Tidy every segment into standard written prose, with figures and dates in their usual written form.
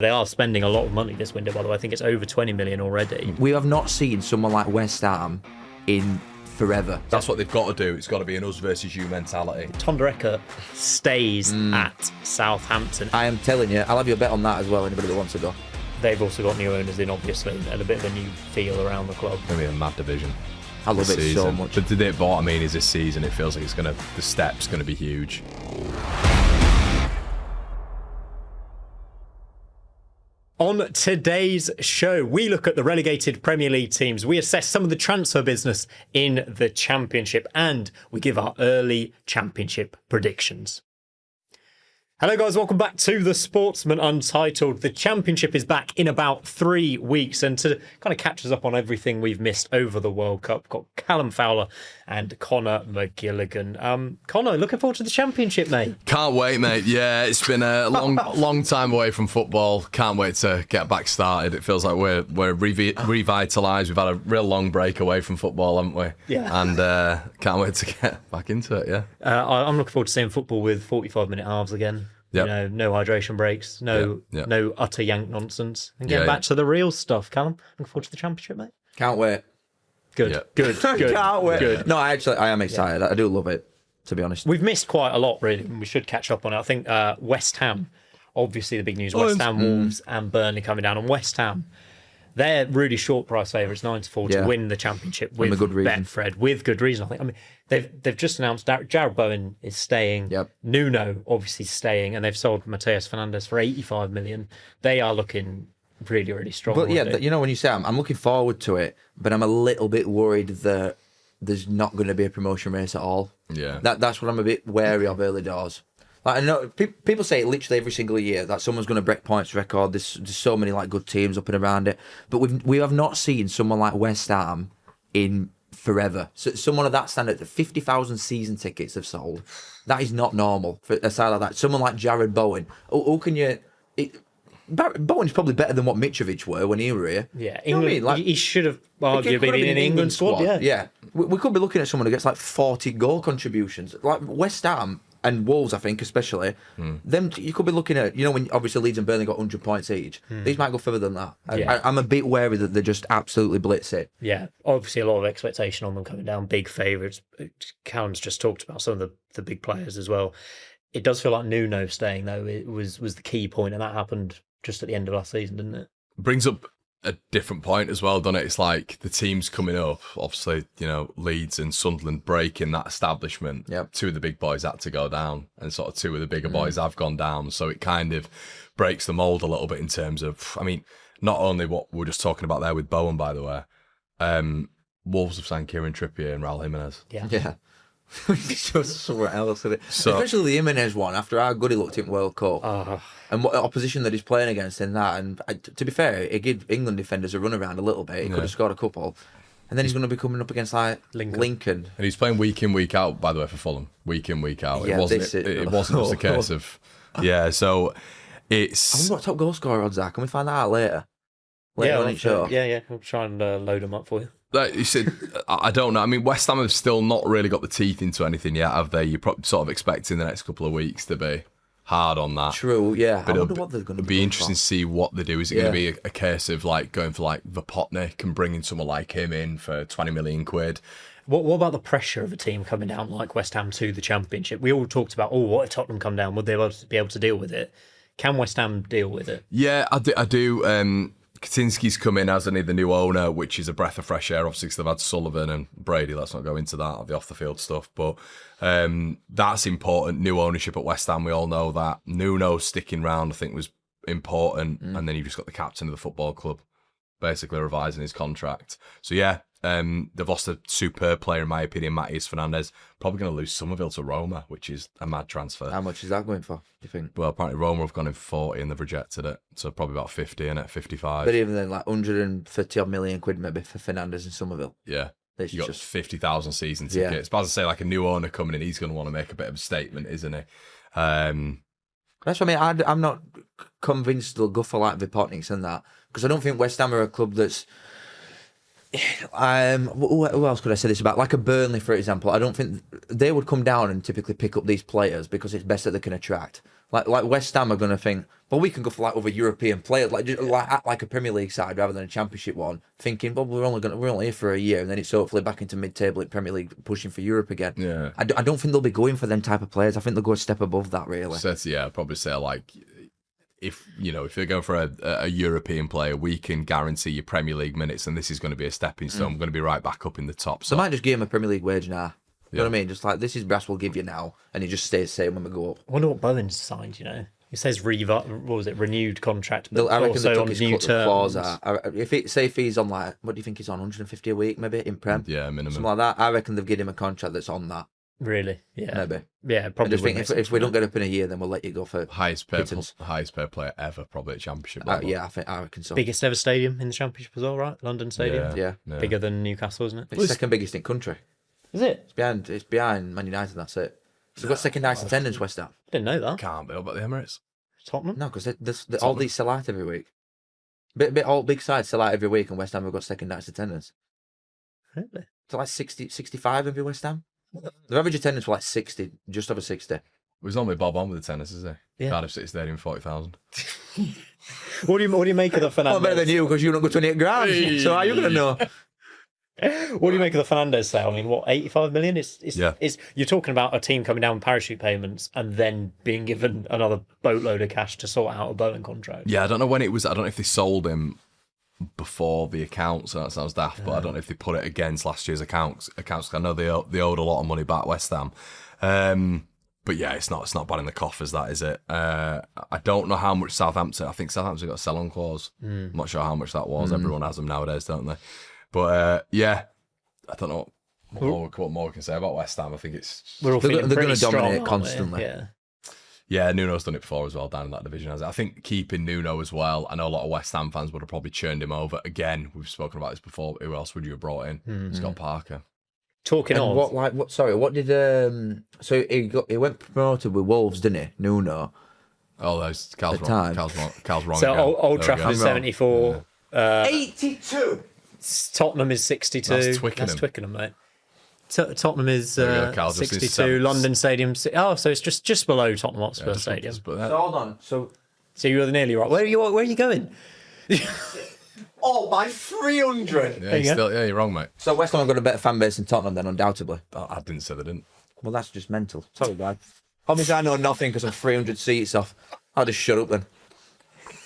They are spending a lot of money this window, by the way. I think it's over 20 million already. We have not seen someone like West Ham in forever. That's what they've got to do. It's got to be an us versus you mentality. Tonderecker stays at Southampton. I am telling you, I'll have you a bet on that as well, anybody that wants to go. They've also got new owners in, obviously, and a bit of a new feel around the club. It's going to be a mad division. I love it so much. But what I mean is this season, it feels like the step's going to be huge. On today's show, we look at the relegated Premier League teams, we assess some of the transfer business in the Championship, and we give our early Championship predictions. Hello guys, welcome back to The Sportsman Untitled. The Championship is back in about 3 weeks, and to kind of catch us up on everything we've missed over the World Cup, got Callum Fowler and Connor McGilligan. Connor, looking forward to the Championship, mate. Can't wait, mate. Yeah, it's been a long time away from football. Can't wait to get back started. It feels like we're revitalised. We've had a real long break away from football, haven't we? Yeah. And can't wait to get back into it, yeah. I'm looking forward to seeing football with 45-minute halves again. Yep. You know, no hydration breaks, no utter yank nonsense, and getting back to the real stuff. Callum, looking forward to the Championship, mate. Can't wait. Good. Can't wait. Good. No, I am excited. I do love it, to be honest. We've missed quite a lot, really, and we should catch up on it. I think West Ham, obviously the big news, West Ham, Wolves and Burnley coming down. And West Ham, they're really short price favourites, 9-4 to win the Championship with good reason. Betfred, with good reason, I think. I mean, they've just announced Jared Bowen is staying, Nuno obviously staying, and they've sold Mateus Fernandes for 85 million. They are looking really, really strong. But yeah, you know, when you say I'm looking forward to it, but I'm a little bit worried that there's not going to be a promotion race at all. Yeah. That's what I'm a bit wary of early doors. Like, I know people say it literally every single year that someone's going to break points record. There's so many like good teams up and around it, but we have not seen someone like West Ham in forever. So someone of that standard, 50,000 season tickets have sold. That is not normal for a side like that. Someone like Jared Bowen. Who can you? Bowen's probably better than what Mitrovic were when he were here. Yeah, England, you know what I mean? Like, he should have arguably been in England squad. Yeah. We could be looking at someone who gets like 40 goal contributions. Like West Ham and Wolves, I think, especially. Them, you could be looking at, you know, when obviously Leeds and Burnley got 100 points each. These might go further than that. I'm a bit wary that they just absolutely blitz it. Yeah, obviously a lot of expectation on them coming down. Big favourites. Callum's just talked about some of the big players as well. It does feel like Nuno staying, though. It was the key point, and that happened just at the end of last season, didn't it? Brings up a different point as well, doesn't it? It's like the teams coming up, obviously, you know, Leeds and Sunderland breaking that establishment. Yep. Two of the big boys had to go down, and sort of two of the bigger boys have gone down. So it kind of breaks the mould a little bit in terms of, I mean, not only what we were just talking about there with Bowen, by the way, Wolves have signed Kieran Trippier and Raul Jimenez. Yeah. Just somewhere else with it. Especially the Jimenez one, after how good he looked in World Cup. And what opposition that he's playing against in that. And to be fair, it gave England defenders a run around a little bit. He could have scored a couple. And then he's going to be coming up against like Lincoln. And he's playing week in, week out, by the way, for Fulham. Week in, week out. Yeah, it wasn't just a case of... Yeah, so it's... I wonder what top goal scorer odds are. Can we find that out later? On each show? Yeah. I'll try and load them up for you. Like you said, I don't know. I mean, West Ham have still not really got the teeth into anything yet, have they? You're probably sort of expecting the next couple of weeks to be hard on that. True, yeah. But I wonder what they're going to do. It'll be interesting to see what they do. Is it going to be a case of like going for like Vopotnik and bringing someone like him in for 20 million quid? What about the pressure of a team coming down like West Ham to the Championship? We all talked about, what if Tottenham come down? Would they be able to deal with it? Can West Ham deal with it? Yeah, I do. Kaczynski's come in, hasn't he, the new owner, which is a breath of fresh air, obviously, because they've had Sullivan and Brady. Let's not go into that, the off-the-field stuff. But that's important, new ownership at West Ham. We all know that. Nuno sticking round, I think, was important. And then you've just got the captain of the football club basically revising his contract. So, yeah, they've lost a superb player, in my opinion, Mateus Fernandes. Probably going to lose Somerville to Roma, which is a mad transfer. How much is that going for, do you think? Well, apparently Roma have gone in 40 and they've rejected it. So probably about 50, innit? 55. But even then, like 130 odd million quid maybe for Fernandes and Somerville. Yeah. It's you got just 50,000 season tickets. But as I say, like a new owner coming in, he's going to want to make a bit of a statement, isn't he? That's what I mean. I'm not convinced they'll go for like Vipotniks and that, because I don't think West Ham are a club that's... who else could I say this about? Like a Burnley, for example. I don't think they would come down and typically pick up these players because it's best that they can attract. Like West Ham are going to think, well, we can go for like other European players, act like a Premier League side rather than a Championship one. Thinking, well, we're only here for a year, and then it's hopefully back into mid-table in Premier League, pushing for Europe again. Yeah. I don't think they'll be going for them type of players. I think they'll go a step above that, really. So, I'd probably say like, if they're going for a European player, we can guarantee you Premier League minutes, and this is going to be a stepping stone. I'm going to be right back up in the top. So I might just give him a Premier League wage now. You know what I mean? Just like, this is brass we'll give you now, and he just stays the same when we go up. I wonder what Bowen's signed, you know? It says renewed contract, but I reckon also they on took his new clause terms. out. If he's on like, what do you think he's on, 150 a week maybe in Prem? Yeah, minimum. Something like that. I reckon they've given him a contract that's on that. Really? Yeah. Maybe. Yeah, I probably. just think if we don't get up in a year, then we'll let you go for highest paid pittance. player ever, probably at Championship level. Yeah, I reckon so. Biggest ever stadium in the Championship as well, right? London Stadium. Yeah. Bigger than Newcastle, isn't it? It's second biggest in country. Is it? It's behind Man United. That's it. So they've got second highest attendance. West Ham. I didn't know that. Can't be about the Emirates. Tottenham. No, because all these sell out every week. All big sides sell out every week, and West Ham have got second highest attendance. Really? So like 60, 65 every West Ham. Their average attendance was like 60, just over 60. It was only Bob on with the tennis, is he? Yeah. Cardiff City Stadium, 40,000. What do you make of the Fernandes? Well, better than you because you don't go 28 grand. So how are you going to know? What do you make of the Fernandes sale? I mean, what, 85 million? It's you're talking about a team coming down with parachute payments and then being given another boatload of cash to sort out a Bowen contract. Yeah, I don't know when it was. I don't know if they sold him before the accounts. That sounds daft, but I don't know if they put it against last year's accounts. I know they owed a lot of money back, West Ham. But yeah, it's not bad in the coffers, that is it. I don't know how much Southampton. I think Southampton got a sell-on clause. I'm not sure how much that was. Everyone has them nowadays, don't they? But yeah, I don't know what more we can say about West Ham. I think we're all they're going to to dominate constantly. Yeah. Nuno's done it before as well down in that division, hasn't it? I think keeping Nuno as well. I know a lot of West Ham fans would have probably churned him over. Again, we've spoken about this before. Who else would you have brought in? Scott Parker. Talking and of what did so he went promoted with Wolves, didn't he? Nuno. Oh, there's Cal's wrong. So again. Old Trafford is 74. 82. Tottenham is 62. That's Twickenham, mate. Tottenham is There we go, 62. London Stadium. So it's just below Tottenham Hotspur Stadium. So hold on. So you were nearly right. Where are you going? by 300. Yeah, you're wrong, mate. So West Ham have got a better fan base than Tottenham, then undoubtedly. I didn't say they didn't. Well, that's just mental. Sorry, guys. Obviously, I know nothing because I'm 300 seats off. I'll just shut up then.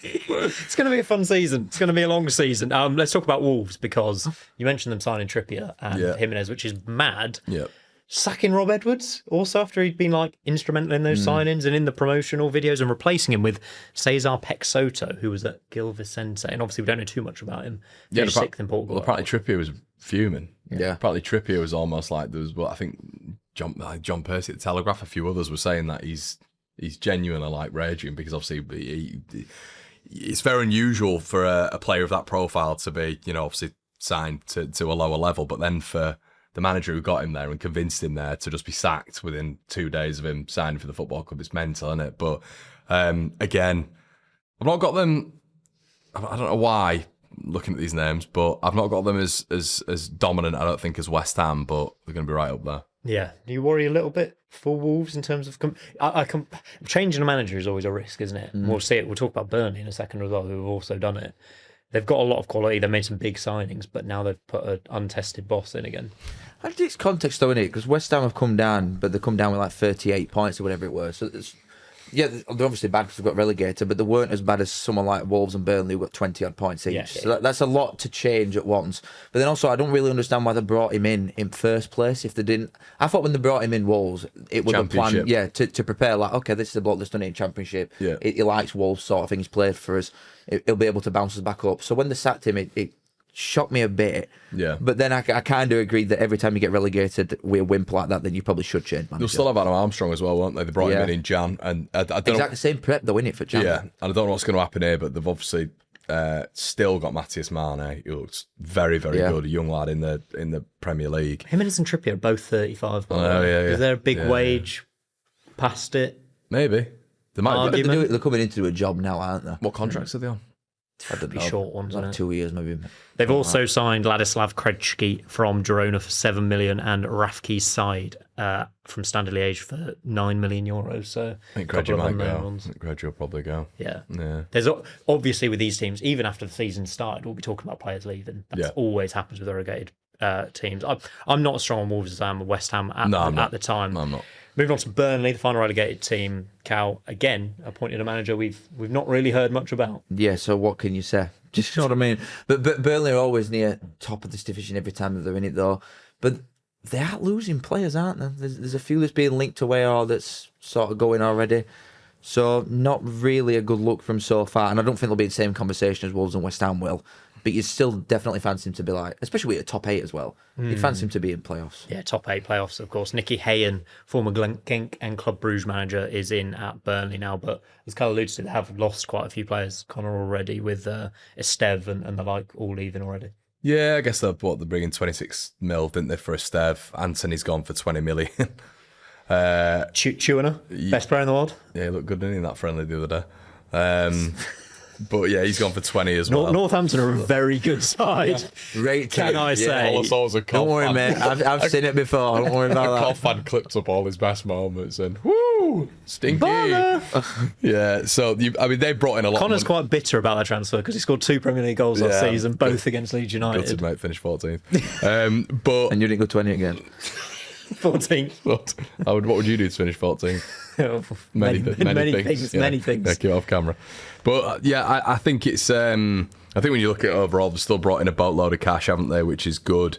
It's going to be a fun season. It's going to be a long season. Let's talk about Wolves because you mentioned them signing Trippier and Jimenez, which is mad. Yeah. Sacking Rob Edwards also after he'd been like instrumental in those signings and in the promotional videos and replacing him with Cesar Peixoto, who was at Gil Vicente. And obviously we don't know too much about him. Yeah, sixth in Portugal. Well, apparently Trippier was fuming. Yeah. Apparently Trippier was almost like there was. Well, I think John Percy at the Telegraph, a few others were saying that he's genuinely like raging because obviously it's very unusual for a player of that profile to be, obviously signed to a lower level, but then for the manager who got him there and convinced him there to just be sacked within 2 days of him signing for the football club, it's mental, isn't it? But again, I've not got them. I don't know why looking at these names, but I've not got them as dominant. I don't think as West Ham, but they're going to be right up there. Yeah. Do you worry a little bit for Wolves in terms of changing a manager is always a risk, isn't it? We'll see it. We'll talk about Burnley in a second as well, who have also done it. They've got a lot of quality. They've made some big signings, but now they've put an untested boss in again. I think it's context though, innit? Because West Ham have come down, but they come down with like 38 points or whatever it was. So they're obviously bad because they've got relegated, but they weren't as bad as someone like Wolves and Burnley who got 20 odd points each. So that's a lot to change at once. But then also, I don't really understand why they brought him in first place. If they didn't, I thought when they brought him in Wolves, it was a plan, to prepare. Like, okay, this is a bloke that's done it in Championship. Yeah, he likes Wolves sort of thing. He's played for us. He'll be able to bounce us back up. So when they sacked him, it shocked me a bit. Yeah. But then I kind of agreed that every time you get relegated with a wimp like that, then you probably should change manager. They'll still have Adam Armstrong as well, won't they? They brought him in Jan. And I don't exactly the same prep, though, innit, for Jan? Yeah, and I don't know what's going to happen here, but they've obviously still got Matthias Mane, who looks very, very good, a young lad in the Premier League. Jimenez and Trippier are both 35. Is there a big wage past it? Maybe. They might be. They're coming in to do a job now, aren't they? What contracts are they on? I don't know. Short ones, like 2 years maybe. They've also signed Ladislav Krejci from Girona for 7 million and Rafki Said from Standard Liège for €9 million. So I think a couple Gregor of might unknown go. ones. I think Gregor will probably go. Yeah. Yeah. There's obviously with these teams, even after the season started, we'll be talking about players leaving. That's always happens with the relegated teams. I'm not as strong on Wolves as I am with West Ham at the time. No, I'm not. Moving on to Burnley, the final relegated team. Cal again appointed a manager we've not really heard much about. Yeah, so what can you say? Just you know what I mean? But Burnley are always near top of this division every time that they're in it, though. But they are losing players, aren't they? There's a few that's being linked away or that's sort of going already. So not really a good look from so far. And I don't think they'll be in the same conversation as Wolves and West Ham will. But you still definitely fancy him to be like, especially with a top 8 as well. You'd fancy him to be in playoffs. Yeah, top 8 playoffs, of course. Nicky Hayen, former Genk and Club Brugge manager, is in at Burnley now. But as Cal alluded to, they have lost quite a few players, Connor, already, with Esteve and the like all leaving already. Yeah, I guess they're bringing 26 mil, didn't they, for Esteve? Anthony's gone for 20 million. Chewiner, best player in the world. Yeah, he looked good, didn't he, in that friendly the other day? But yeah, he's gone for 20 as well. Northampton are a very good side. Great Can I say? All I saw was a Don't worry, mate. I've seen it before. Don't worry about that. Koff had clipped up all his best moments and woo, stinky. Yeah, so they brought in a lot. Connor's of money. quite bitter about that transfer because he scored 2 Premier League goals last season, both against Leeds United. Gutted, mate, finished 14th. But And you didn't go 20 again. 14th. what would you do to finish 14th? Many things. Many things. Yeah, keep it off camera. But I think it's. I think when you look at it overall, they've still brought in a boatload of cash, haven't they? Which is good.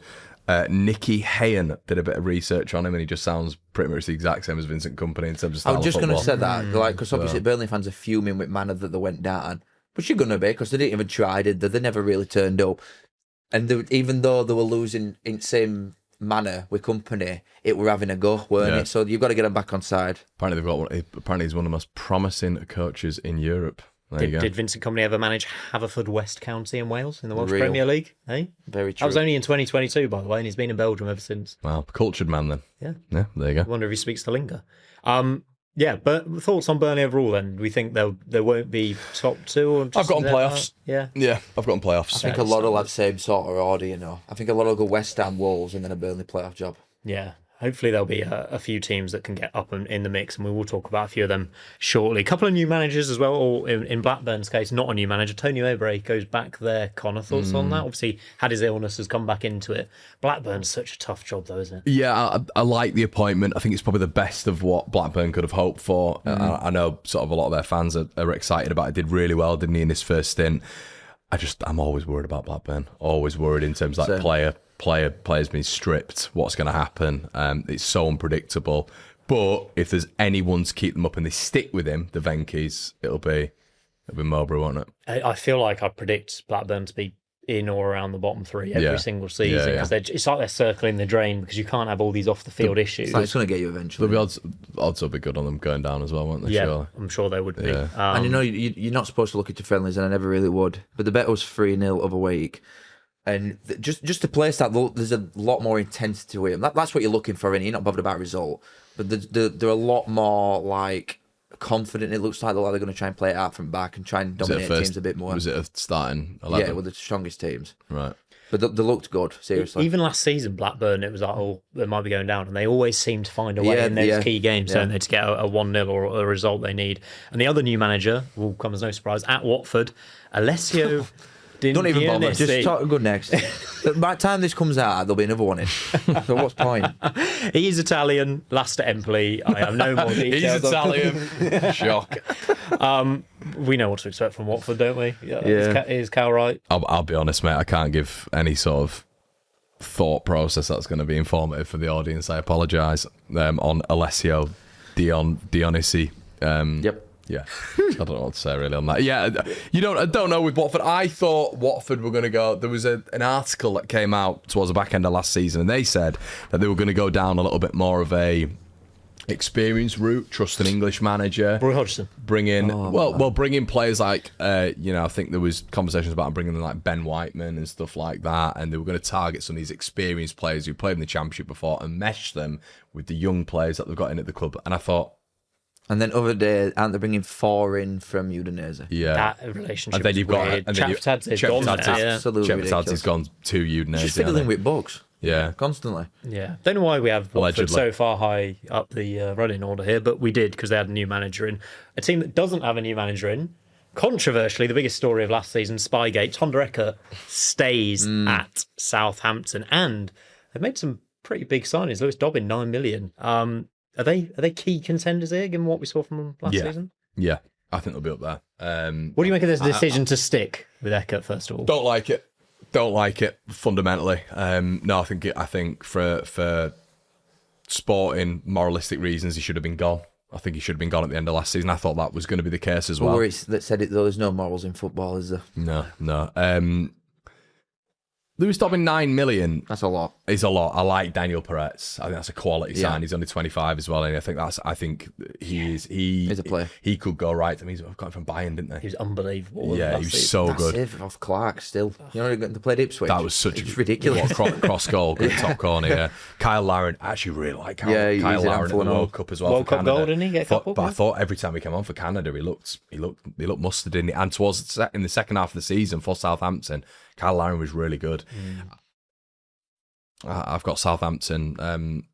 Nicky Hayen did a bit of research on him, and he just sounds pretty much the exact same as Vincent Kompany in terms of style. I was just going to say that, because obviously Burnley fans are fuming with manner that they went down, which you're going to be because they didn't even try, did they? They never really turned up, and even though they were losing in the same manner with Kompany, it were having a go, weren't it? So you've got to get them back on side. Apparently he's one of the most promising coaches in Europe. Did Vincent Kompany ever manage Haverford West County in Wales in the Welsh Real. Premier League? Eh? Very true. That was only in 2022, by the way, and he's been in Belgium ever since. Wow, cultured man then. Yeah, there you go. I wonder if he speaks the lingo. Yeah, but thoughts on Burnley overall then? We think there won't be top 2? Or I've got on playoffs. Yeah, I've got on playoffs. I think a lot will have the same sort of order, you know. I think a lot will go West Ham, Wolves, and then a Burnley playoff job. Yeah. Hopefully there'll be a few teams that can get up in the mix, and we will talk about a few of them shortly. A couple of new managers as well, or in Blackburn's case, not a new manager. Tony Mowbray goes back there. Connor, thoughts on that? Obviously, had his illness, has come back into it. Blackburn's such a tough job, though, isn't it? Yeah, I like the appointment. I think it's probably the best of what Blackburn could have hoped for. I know sort of a lot of their fans are excited about it. Did really well, didn't he, in his first stint? I'm always worried about Blackburn. Always worried in terms of like players being stripped. What's going to happen? It's so unpredictable. But if there's anyone to keep them up and they stick with him, the Venkies, it'll be Mowbray, won't it? I feel like I predict Blackburn to be in or around the bottom 3 every single season because it's like they're circling the drain because you can't have all these off the field issues. It's going to get you eventually. There'll be odds will be good on them going down as well, won't they? Yeah, surely? I'm sure they would be. Yeah. And you're not supposed to look at your friendlies, and I never really would. But the bet was 3-0 other week. And just to place that, there's a lot more intensity to it. That's what you're looking for, and you're not bothered about result. But they're a lot more like confident. It looks like they're going to try and play it out from back and try and dominate teams a bit more. Was it a starting 11? Yeah, with the strongest teams. Right. But they looked good, seriously. Even last season, Blackburn, it was like, they might be going down, and they always seem to find a way in those key games, don't they, to get a 1-0 or a result they need. And the other new manager will come as no surprise at Watford, Alessio. Don't even bother. Just talk good next. By the time this comes out, there'll be another one in. So what's the point? He's Italian, last at Empoli. I have no more details. He's Italian. Shock. We know what to expect from Watford, don't we? Yeah. Is Cal right? I'll be honest, mate. I can't give any sort of thought process that's going to be informative for the audience. I apologise on Alessio Dionisi. Yep. Yeah, I don't know what to say really on that. Yeah, I don't know with Watford. I thought Watford were going to go. There was an article that came out towards the back end of last season, and they said that they were going to go down a little bit more of a experience route, trust an English manager, Roy Hodgson, bring in bring in players like I think there was conversations about bringing in like Ben Whiteman and stuff like that, and they were going to target some of these experienced players who played in the Championship before and mesh them with the young players that they've got in at the club. And I thought. And then other day, aren't they bringing 4 in from Udinese? Yeah. That relationship and then is you've weird. got Chaptadze's gone there. Absolutely ridiculous. Chaptadze's gone to Udinese. Just fiddling with bugs. Yeah. constantly. Yeah, don't know why we have Watford Allegedly. so far high up the running order here, but we did because they had a new manager in. A team that doesn't have a new manager in, controversially, the biggest story of last season, Spygate, Tom Derecker stays at Southampton, and they've made some pretty big signings. Lewis Dobbin, 9 million. Are they key contenders here, given what we saw from them last season? Yeah, I think they'll be up there. What do you make of this decision to stick with Eckert, first of all? Don't like it. Don't like it fundamentally. No, I think for sporting moralistic reasons, he should have been gone. I think he should have been gone at the end of last season. I thought that was going to be the case as well. That said it though. There's no morals in football, is there? No. Lewis Dobbin, 9 million. That's a lot. Is a lot. I like Daniel Peretz. I think that's a quality sign. Yeah. He's only 25 as well, and I think he's a player. He could go right. I mean, he's got him from Bayern, didn't they? He was unbelievable. Yeah, he was so good. Save off Clark still. You know, they played Ipswich. That was such a ridiculous cross goal, good top corner. Yeah, Kyle Laren. I actually really like Kyle Laren at the World Cup as well. World for Cup Canada. goal, didn't he? Get a couple, But I thought every time he came on for Canada, he looked mustard, didn't he? And towards in the second half of the season for Southampton, Kyle Laren was really good. I've got Southampton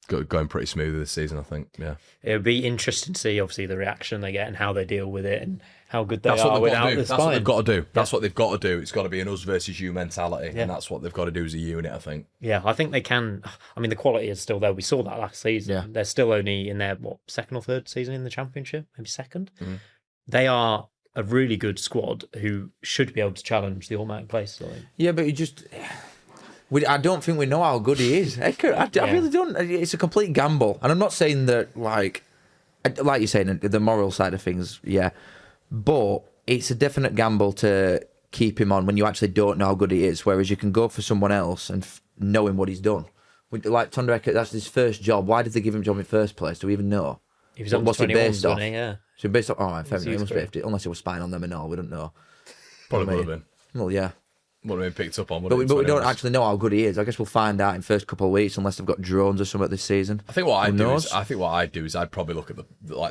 going pretty smooth this season, I think. Yeah, it would be interesting to see, obviously, the reaction they get and how they deal with it and how good they that's are what they've without got to do. the That's what spine. they've got to do. That's what they've got to do. It's got to be an us versus you mentality, and that's what they've got to do as a unit, I think. Yeah, I think they can. I mean, the quality is still there. We saw that last season. Yeah. They're still only in their, second or third season in the Championship? Maybe second? They are a really good squad who should be able to challenge the automatic place. So. Yeah, but I don't think we know how good he is. I really don't. It's a complete gamble. And I'm not saying that, like you're saying, the moral side of things, yeah. But it's a definite gamble to keep him on when you actually don't know how good he is. Whereas you can go for someone else and knowing what he's done. Like Tom Derecker, that's his first job. Why did they give him a job in the first place? Do we even know? He was on What's he based off? Yeah. So based off, he must be, unless he was spying on them and all, we don't know. Probably would have been. Well, yeah. Would have been picked up on. But we don't actually know how good he is. I guess we'll find out in the first couple of weeks, unless they've got drones or something this season. I think what I'd do is I'd probably look at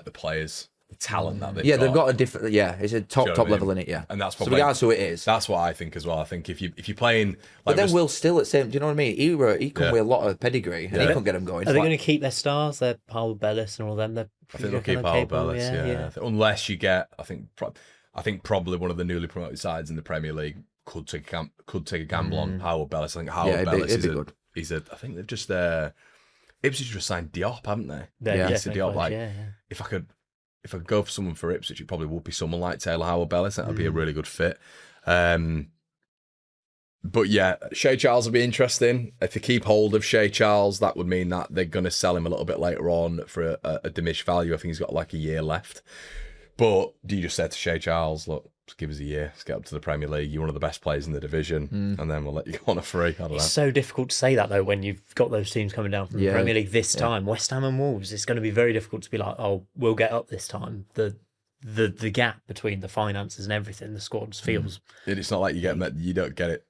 the players, the talent that they've got. Yeah, they've got a different. Yeah, it's a top level in it. Yeah, and that's so probably regardless who it is. That's what I think as well. I think if you're playing, but then Will still at same. Do you know what I mean? He come with a lot of pedigree, and he couldn't get them going. Are they going to keep their stars? Their Paul Bellis and all them. I think they'll keep Paul Bellis. Yeah. Unless you get, I think probably one of the newly promoted sides in the Premier League could take a gamble on Howard Bellis. I think Howard Bellis is good. I think they've just Ipswich just signed Diop, haven't they? Diop. If I could go for someone for Ipswich, it probably would be someone like Taylor Howard Bellis. That would be a really good fit. But yeah, Shea Charles will be interesting. If they keep hold of Shea Charles, that would mean that they're going to sell him a little bit later on for a diminished value. I think he's got like a year left. But do you just say to Shea Charles, look, just give us a year, let's get up to the Premier League, you're one of the best players in the division, and then we'll let you go on a free. I don't know. It's so difficult to say that, though, when you've got those teams coming down from the Premier League this time. West Ham and Wolves, it's going to be very difficult to be like, oh, we'll get up this time. The gap between the finances and everything, the squads feels... It's not like you don't get it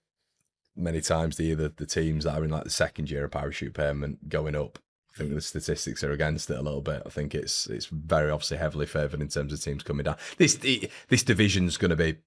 many times, do you? The teams that are in like the second year of parachute payment going up. I think the statistics are against it a little bit. I think it's very obviously heavily favoured in terms of teams coming down. This division's going to be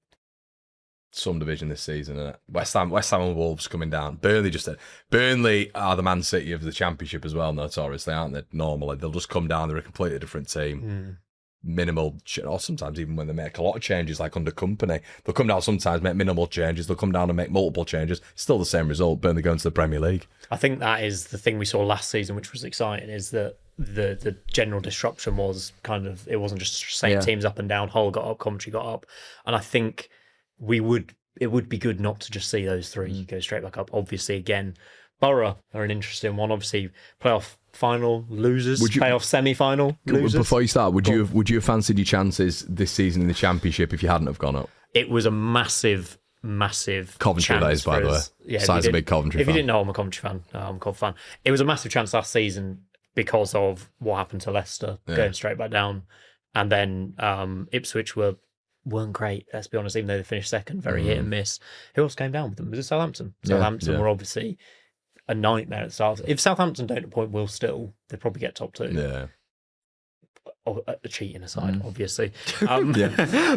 some division this season, isn't it? West Ham and Wolves coming down. Burnley are the Man City of the Championship as well, notoriously, aren't they? Normally, they'll just come down. They're a completely different team. Minimal, or sometimes even when they make a lot of changes, like under Company, they'll come down sometimes, make minimal changes. They'll come down and make multiple changes. Still the same result. Burnley going to the Premier League. I think that is the thing we saw last season, which was exciting, is that the general disruption was kind of, it wasn't just same teams up and down. Hull got up, Coventry got up, and I think it would be good not to just see those three go straight back up. Obviously, again, Borough are an interesting one. Obviously, playoff final losers, playoff semi-final losers. Before you start, would you have fancied your chances this season in the Championship if you hadn't have gone up? It was a massive Coventry days, by the way. Yeah, Size a big Coventry fan. If you didn't know, I'm a Coventry fan. I'm a Cov fan. It was a massive chance last season because of what happened to Leicester going straight back down, and then Ipswich weren't great. Let's be honest, even though they finished second, very hit and miss. Who else came down with them? Was it Southampton? Southampton were obviously a nightmare at the start. If Southampton don't appoint Will Still, they'd probably get top two. Yeah. Cheating aside, obviously.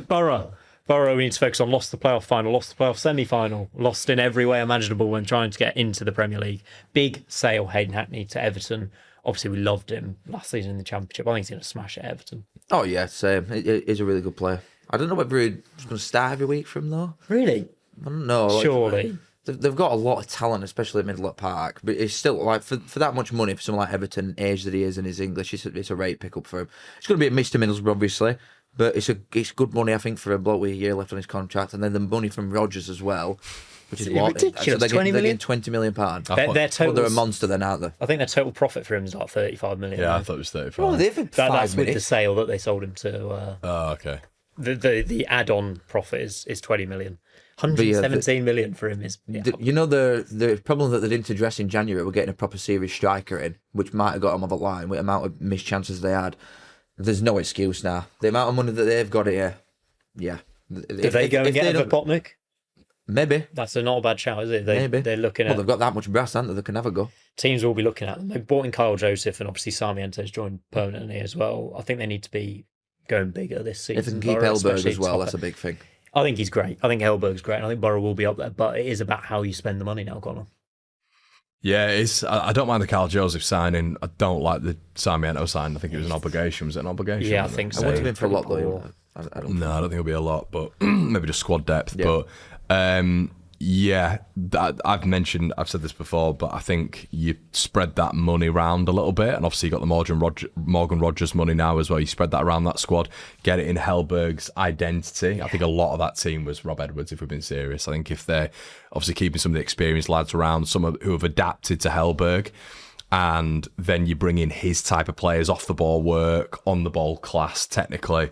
Borough. Borough, we need to focus on lost the playoff final, lost the playoff semi-final, lost in every way imaginable when trying to get into the Premier League. Big sale, Hayden Hackney to Everton. Obviously, we loved him last season in the Championship. I think he's going to smash at Everton. Oh, yeah, same. He's a really good player. I don't know whether he's going to start every week from though. Really? I don't know. Surely. They've got a lot of talent, especially at Middle Park. But it's still, like, for that much money, for someone like Everton, age that he is and his English, it's a great pick-up for him. It's going to be a miss to Middlesbrough, obviously. But it's good money, I think, for a bloke with a year left on his contract. And then the money from Rodgers as well, which is what? Ridiculous. So they're 20 million? getting £20 million. Their total, They're a monster then, aren't they? I think their total profit for him is like 35 million. Yeah, I thought it was 35. Oh, they've had That's 5 with the minutes. sale that they sold him to. Oh, okay. The add-on profit is 20 million. 117 million for him is... Yeah. You know, the problem that they didn't address in January, we're getting a proper serious striker in, which might have got them on the line with the amount of missed chances they had. There's no excuse now. The amount of money that they've got here, yeah. Did they go and get Vopotnik? Maybe. That's not a bad shout, is it? Maybe. They're looking Well, at... they've got that much brass, haven't they? They can have a go. Teams will be looking at them. They brought in Kyle Joseph and obviously Sarmiento's joined permanently as well. I think they need to be going bigger this season. If they can keep Hellberg as well, that's a big thing. I think he's great. I think Hellberg's great. I think Borough will be up there, but it is about how you spend the money now, Connor. Yeah, I don't mind the Kyle Joseph signing. I don't like the Sarmiento signing. I think it was an obligation. Was it an obligation? Yeah, I think so. I wouldn't have been for a lot, though. I don't think it'll be a lot, but maybe just squad depth. Yeah. But yeah, I've said this before, but I think you spread that money around a little bit, and obviously you got the Morgan Rogers money now as well. You spread that around that squad, get it in Hellberg's identity. I think a lot of that team was Rob Edwards, if we've been serious. I think if they're obviously keeping some of the experienced lads around, who have adapted to Hellberg, and then you bring in his type of players, off the ball work, on the ball class, technically,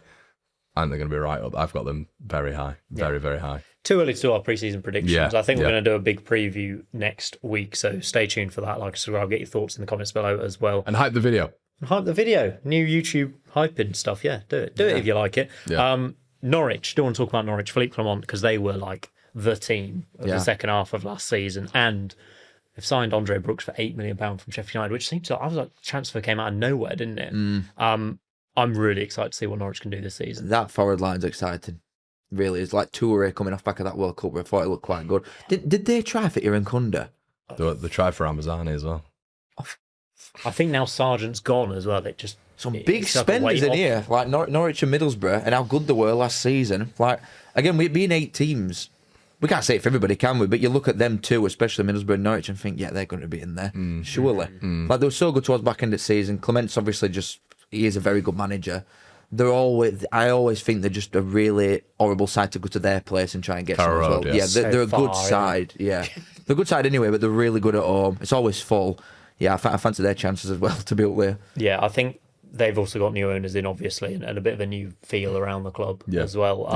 and they're going to be right up. I've got them very high, very, very high. Too early to do our pre-season predictions. Yeah, I think we're going to do a big preview next week, so stay tuned for that. Like I said, I'll get your thoughts in the comments below as well. And hype the video. Hype the video. New YouTube hyping stuff. Yeah, do it. Do it if you like it. Yeah. Norwich. Don't want to talk about Norwich. Philippe Clement, because they were like the team of the second half of last season, and they've signed Andre Brooks for £8 million from Sheffield United, which seems I was like, transfer came out of nowhere, didn't it? I'm really excited to see what Norwich can do this season. That forward line's exciting. Really, it's like Toure coming off back of that World Cup where I thought it looked quite good. Did they try for Iran Kunda? They tried for Amazani as well. I think now Sargent's gone as well. It just some big spenders in here, like Norwich and Middlesbrough, and how good they were last season. Like again, we being 8 teams, we can't say it for everybody, can we? But you look at them too, especially Middlesbrough and Norwich, and think, yeah, they're going to be in there, surely. Like they were so good towards back end of the season. Clement's obviously he is a very good manager. I always think they're just a really horrible side to go to their place and try and get some as well. Yes. Yeah, they're a good side. Yeah, they're a good side anyway, but they're really good at home. It's always full. Yeah, I fancy their chances as well to be up there. Yeah, I think they've also got new owners in, obviously, and a bit of a new feel around the club as well.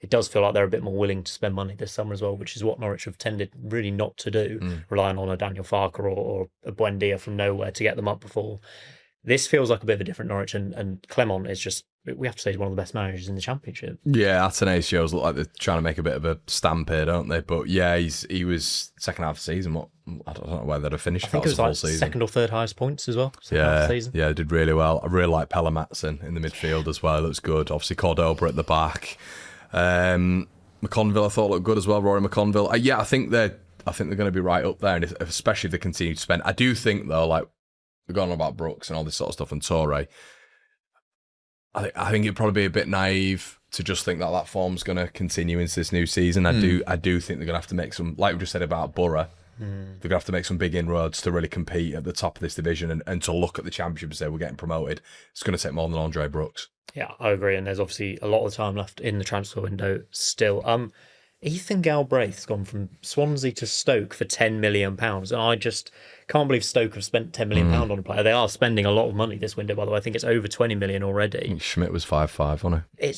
It does feel like they're a bit more willing to spend money this summer as well, which is what Norwich have tended really not to do, relying on a Daniel Farker or a Buendia from nowhere to get them up before. This feels like a bit of a different Norwich, and Clement is just, we have to say, he's one of the best managers in the Championship. Yeah, Atenasio's look like they're trying to make a bit of a stamp here, don't they? But yeah, he was second half of the season. I don't know where they'd have finished. I think it was like second or third highest points as well. Yeah, season. Yeah, did really well. I really like Pelle Matson in the midfield as well. Looks good. Obviously, Cordoba at the back. McConville I thought looked good as well. Rory McConville. Yeah, I think they're going to be right up there, and especially if they continue to spend. I do think though, like, we're going on about Brooks and all this sort of stuff and Torre. I think it'd probably be a bit naive to just think that form's going to continue into this new season. I do think they're going to have to make some, like we just said about Borough, they're going to have to make some big inroads to really compete at the top of this division and to look at the Championship and say we're getting promoted. It's going to take more than Andre Brooks. Yeah, I agree. And there's obviously a lot of time left in the transfer window still. Ethan Galbraith's gone from Swansea to Stoke for £10 million. And I just can't believe Stoke have spent £10 million on a player. They are spending a lot of money this window, by the way. I think it's over 20 million already. Schmidt was 5.5, wasn't he?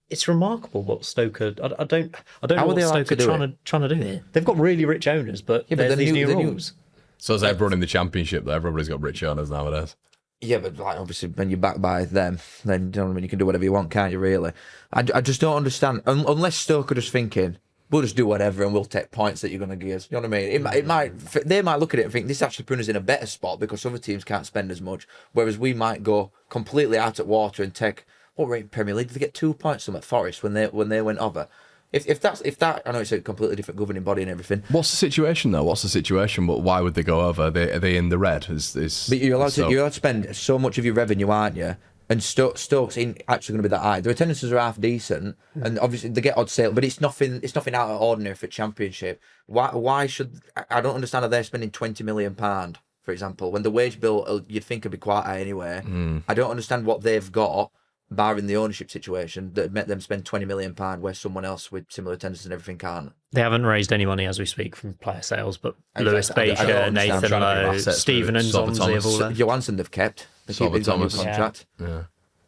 It's remarkable what Stoke are. I don't know what Stoke are trying to do here. They've got really rich owners, but there's these new rules. So is everyone in the Championship, though? Everybody's got rich owners nowadays. Yeah, but like obviously when you're backed by them, then you know what I mean, you can do whatever you want, can't you, really? I just don't understand. Unless Stoke are just thinking, we'll just do whatever and we'll take points that you're going to give us. You know what I mean? They might look at it and think this actually puts us in a better spot because other teams can't spend as much, whereas we might go completely out of water and take what were in Premier League? Did they get 2 points from at Forest when they went over? If that, I know it's a completely different governing body and everything. What's the situation though? What's the situation? But why would they go over? Are they in the red? But you're allowed to spend so much of your revenue, aren't you? And Stoke's ain't actually going to be that high. Their attendances are half decent, and obviously they get odd sale, but it's nothing out of ordinary for Championship. Why should I don't understand how they're spending £20 million, for example, when the wage bill you'd think would be quite high anyway. I don't understand what they've got, barring the ownership situation, that met them spend £20 million where someone else with similar attendances and everything can't. They haven't raised any money as we speak from player sales, but Lewis I don't Baker, understand. Nathan Lowe, Stephen and Zonzi have all left. Johansson they've kept. They keep his on his contract. Yeah.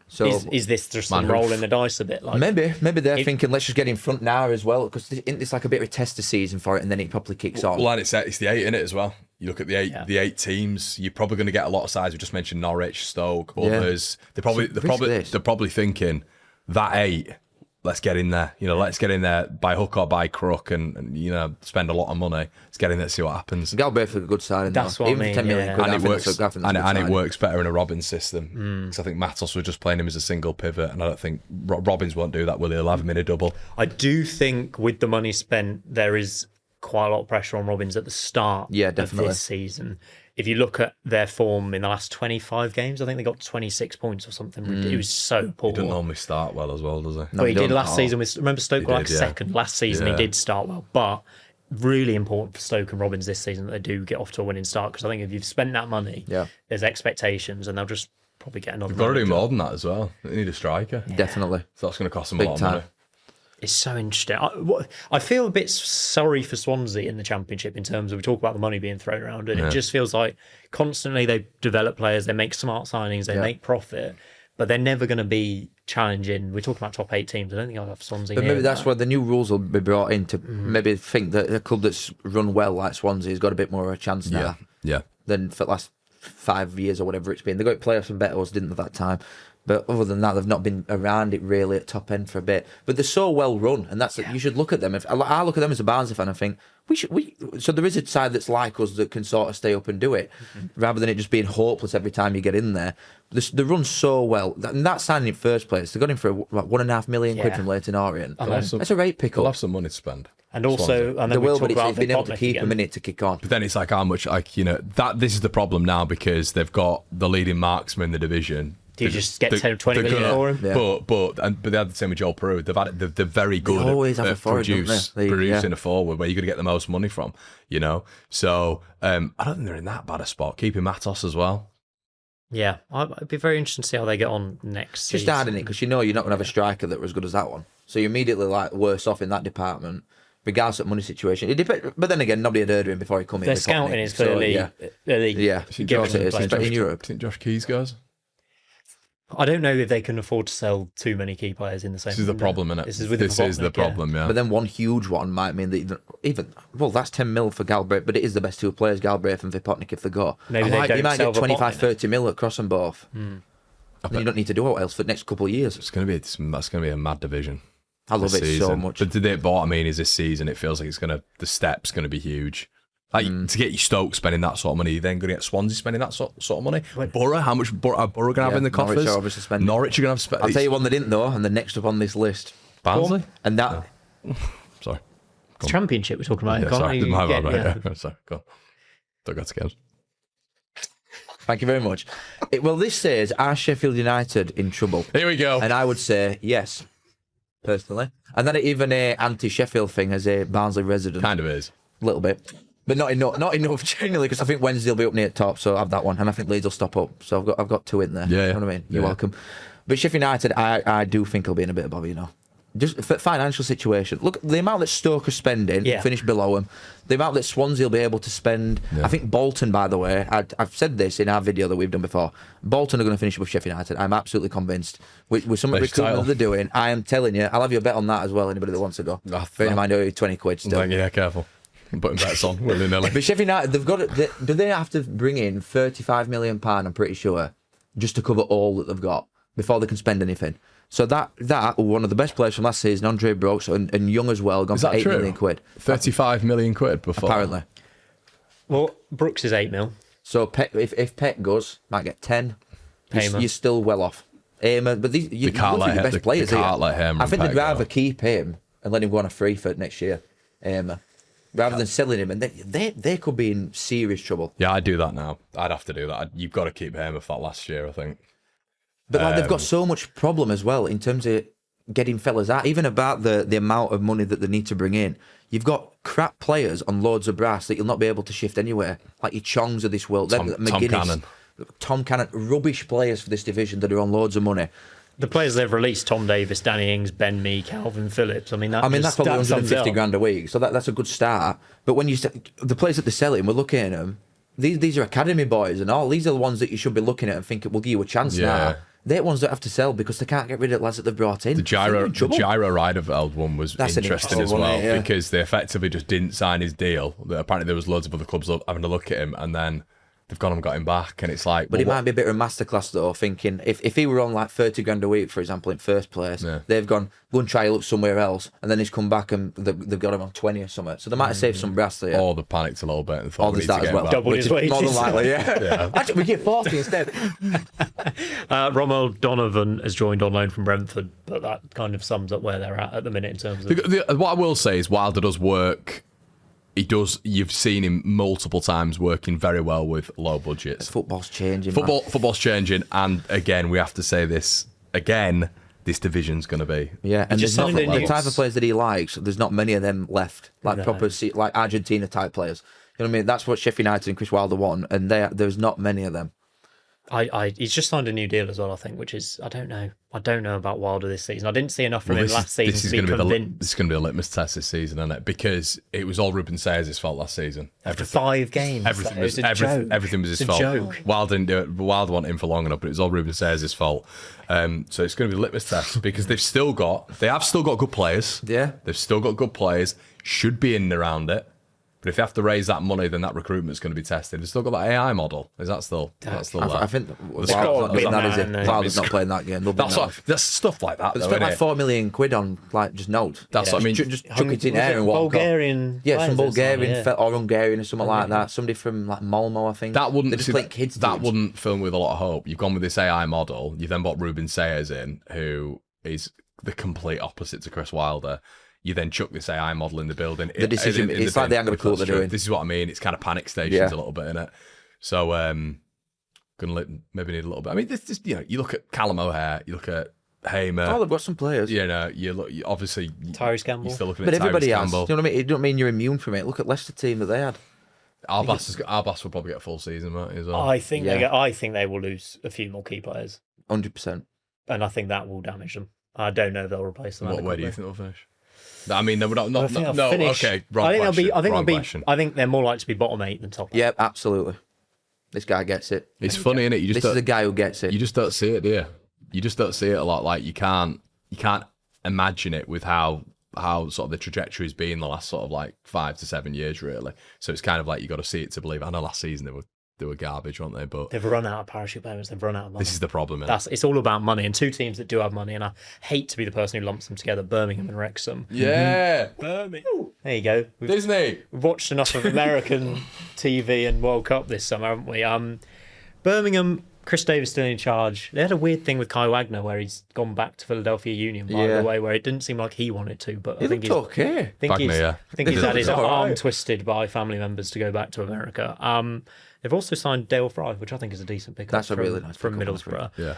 So is this just them rolling the dice a bit? Like maybe they're thinking let's just get in front now as well, because it's like a bit of a tester season for it, and then it properly kicks on. Well, and it's the 8 in it as well. You look at the eight teams. You're probably going to get a lot of sides. We just mentioned Norwich, Stoke, others. They're probably thinking that 8. Let's get in there. Let's get in there by hook or by crook, and spend a lot of money. Let's get in there, see what happens. Galbraith a good signing. That's what I mean. 10 million quid, And it works better in a Robins system, because I think Matos was just playing him as a single pivot, and I don't think Robins won't do that. Will he? He'll have him in a double. I do think with the money spent, there is quite a lot of pressure on Robins at the start of this season. If you look at their form in the last 25 games, I think they got 26 points or something. It was so poor. He doesn't normally start well as well, does he? No, but he did last season. Remember Stoke were second last season. He did start well, but really important for Stoke and Robins this season that they do get off to a winning start, because I think if you've spent that money, there's expectations, and they'll just probably get another. They've got to do more than that as well. They need a striker. Definitely. So that's going to cost them a lot of money. It's so interesting. I feel a bit sorry for Swansea in the Championship in terms of, we talk about the money being thrown around, and it just feels like constantly they develop players, they make smart signings, they make profit, but they're never going to be challenging. We're talking about top 8 teams. I don't think I'll have Swansea. But maybe that's where the new rules will be brought in to maybe think that a club that's run well like Swansea has got a bit more of a chance now than for the last 5 years or whatever it's been. They got playoffs and better, didn't at that time. But other than that, they've not been around it really at top end for a bit. But they're so well run, and you should look at them. If I look at them as a Barnsley fan, I think so there is a side that's like us that can sort of stay up and do it, rather than it just being hopeless every time you get in there. They run so well. And that signing in first place, they got him for £1.5 million quid from Leyton Orient. That's a rate pick up. They'll have some money to spend. And also, and then they will, but it's been able to keep a minute to kick on. But then it's like how much, that this is the problem now, because they've got the leading marksman in the division. Do you just get 10 or 20 million for him? Yeah. But they had the same with Joel Peru. They're very good at producing a forward where you're going to get the most money from, So I don't think they're in that bad a spot. Keeping Matos as well. Yeah, it'd be very interesting to see how they get on next season. Just adding it, because you're not going to have a striker that was as good as that one. So you're immediately worse off in that department, regardless of money situation. But then again, nobody had heard of him before he come in. Their scouting is clearly in Europe. Think Josh Keys goes? I don't know if they can afford to sell too many key players in the same. This is the problem, isn't it? This is the problem, yeah. But then one huge one might mean that that's 10 mil for Galbraith, but it is the best 2 players, Galbraith and Vipotnik, if they go. Maybe you might get 25, 30 mil across them both. And you don't need to do what else for the next couple of years. That's going to be a mad division. I love it so much. But what I mean is, this season it feels like the step's going to be huge. Like to get your Stoke spending that sort of money, you're then going to get Swansea spending that sort of money. Borough, how much Borough going to have in the coffers? Norwich are obviously spending. Norwich are going to have spent. I'll tell you one they didn't though, and the next up on this list, Barnsley, and that. No. Sorry, the Championship we're talking about. Yeah, sorry, sorry, go on. Don't go together. Thank you very much. This says, are Sheffield United in trouble? Here we go. And I would say yes, personally. And then even a anti-Sheffield thing as a Barnsley resident. Kind of is. A little bit. But not enough generally, because I think Wednesday will be up near the top, so I have that one, and I think Leeds will stop up. So I've got 2 in there. Yeah, you know what I mean? You're welcome. But Sheffield United, I do think will be in a bit of bother, Just for financial situation. Look, the amount that Stoke are spending, finish below them. The amount that Swansea will be able to spend. I think Bolton, by the way, I've said this in our video that we've done before. Bolton are going to finish with Sheffield United. I'm absolutely convinced. With some of the recruitment they're doing, I am telling you, I'll have you a bet on that as well, anybody that wants to go. Bear in mind, I owe you 20 quid still. Yeah, careful. I'm putting bets on willy-nilly. But Sheffield United, do they have to bring in £35 million, I'm pretty sure, just to cover all that they've got before they can spend anything? So that one of the best players from last season, Andre Brooks, and Young as well, gone for £8 million. 35 million quid before? Apparently. Well, Brooks is 8 mil. So if Peck goes, might get 10. You're still well off. But you can't let him. The best players. They can't let him. I think they'd rather keep him and let him go on a free for next year, rather than selling him. And they could be in serious trouble. Yeah, I'd do that now. I'd have to do that. You've got to keep him for that last year, I think. But they've got so much problem as well in terms of getting fellas out, even about the amount of money that they need to bring in. You've got crap players on loads of brass that you'll not be able to shift anywhere, like your Chongs of this world. Tom Cannon, rubbish players for this division that are on loads of money. The players they've released: Tom Davis, Danny Ings, Ben Mee, Calvin Phillips. That's probably 150 grand a week, so that's a good start. But when the players that they're selling, we're looking at them. These are academy boys and all. These are the ones that you should be looking at and thinking, we'll give you a chance now. They're ones that have to sell because they can't get rid of the lads that they've brought in. The Gyro Riderveld one was interesting as well, because they effectively just didn't sign his deal. Apparently there was loads of other clubs having a look at him, and then they've gone and got him back, and it's like... But it might be a bit of a masterclass though, thinking, if he were on like 30 grand a week, for example, in first place, they've gone, go and try look somewhere else, and then he's come back and they've got him on 20 or something. So they might have saved some brass there. Or they panicked a little bit and thought, there's that as well. Double his wages. More than likely, yeah. Actually, we get 40 instead. Rommel Donovan has joined on loan from Brentford, but that kind of sums up where they're at the minute in terms of... What I will say is Wilder does work... You've seen him multiple times working very well with low budgets. Football's changing. Football's changing, and again, we have to say this again. This division's going to be and there's not the type of players that he likes. There's not many of them left, like like Argentina type players. You know what I mean? That's what Sheffield United and Chris Wilder want, and there's not many of them. He's just signed a new deal as well, I think, which is I don't know about Wilder this season. I didn't see enough from him last season to be convinced. This is going to be a litmus test this season, isn't it? Because it was all Ruben Sayers' fault last season. After 5 games, everything was his fault. Joke. Wilder didn't do it. Wilder wanted him for long enough, but it was all Ruben Sayers' fault. So it's going to be a litmus test because they have still got good players. Yeah, they've still got good players. Should be in and around it. But if you have to raise that money, then that recruitment's going to be tested. They've still got that AI model. Is that still? I think Wilder's not getting that, is it? Wilder's not playing that game. That's stuff like that. They spent like £4 million on like just notes. That's what I mean. Just chuck it in air and walk Bulgarian, some Bulgarian or Hungarian or something like that. Somebody from like Malmo, I think. That wouldn't just play kids. That wouldn't fill me with a lot of hope. You've gone with this AI model. You've then brought Ruben Sayers in, who is the complete opposite to Chris Wilder. You then chuck this AI model in the building. The decision, it's like the angle of they're doing. This is what I mean. It's kind of panic stations a little bit in it. So, gonna maybe need a little bit. I mean, this you look at Callum O'Hare, you look at Hamer. Oh, they've got some players. You look obviously Tyrese Campbell. You're still looking but at everybody Tyrese has. Campbell. You know what I mean? It don't mean you're immune from it. Look at Leicester team that they had. Arbas will probably get a full season, mate, as well. I think they will lose a few more key players. 100%. And I think that will damage them. I don't know if they'll replace them. Where do you think they'll finish? I mean, they would not. Okay, I think they're more likely to be bottom 8 than top 8. Yeah, absolutely. This guy gets it. It's funny, isn't it? This is a guy who gets it. You just don't see it, do you? You just don't see it a lot. Like you can't imagine it with how sort of the trajectory's been the last sort of like 5 to 7 years, really. So it's kind of like you got to see it to believe. I know last season they were garbage, weren't they? But they've run out of parachute payments. They've run out of money. This is the problem. It's all about money, and two teams that do have money. And I hate to be the person who lumps them together: Birmingham and Wrexham. Yeah, Birmingham. There you go. Disney. We've watched enough of American TV and World Cup this summer, haven't we? Birmingham. Chris Davis still in charge. They had a weird thing with Kai Wagner where he's gone back to Philadelphia Union, by the way, where it didn't seem like he wanted to. But I think he's okay. I think he's had his arm twisted by family members to go back to America. They've also signed Dale Fry, which I think is a decent pickup. That's a really nice from Middlesbrough. Yeah.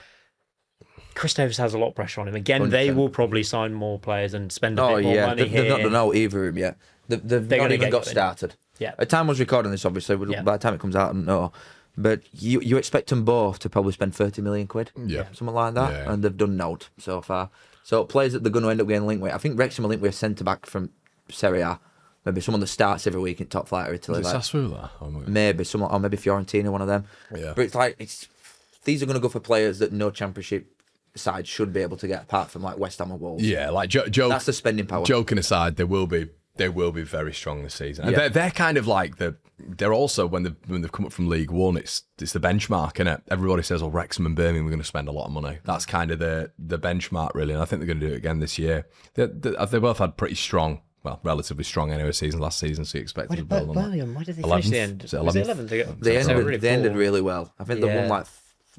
Chris Davis has a lot of pressure on him. Again, 100%. They will probably sign more players and spend a bit more money They've not done out either of them yet. They've not even got started. Yeah. At time I was recording this, obviously. By the time it comes out, I don't know. But you expect them both to probably spend 30 million quid, something like that, and they've done naught so far. So players that they're going to end up getting linked with, I think Wrexham will link with a centre back from Serie A, maybe someone that starts every week in top flight of Italy. Is it Sassuolo? Maybe someone, or maybe Fiorentina, one of them. Yeah. But it's like these are going to go for players that no Championship side should be able to get, apart from like West Ham or Wolves. Yeah, like that's the spending power. Joking aside, they will be very strong this season. And they're kind of like they're also when they've come up from League One, it's the benchmark, innit? Everybody says, "Oh, Wrexham and Birmingham, we're going to spend a lot of money." That's kind of the benchmark, really. And I think they're going to do it again this year. They both had pretty strong, well, relatively strong anyway seasons last season. So you expect them to build on that. Why did they finish the end? Was it 11th? They ended really well. I think they won like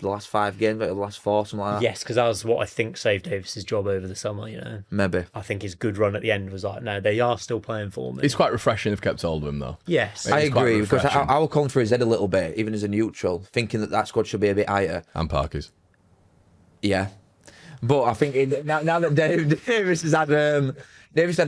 the last 5 games, like the last 4, something like that. Yes, because that was what I think saved Davis's job over the summer. Maybe. I think his good run at the end was like, no, they are still playing for me. It's quite refreshing they've kept hold of him, though. Yes, I It's quite agree, because refreshing. I will calling for his head a little bit, even as a neutral, thinking that squad should be a bit higher. And Parker's. Yeah. But I think now that Davis has had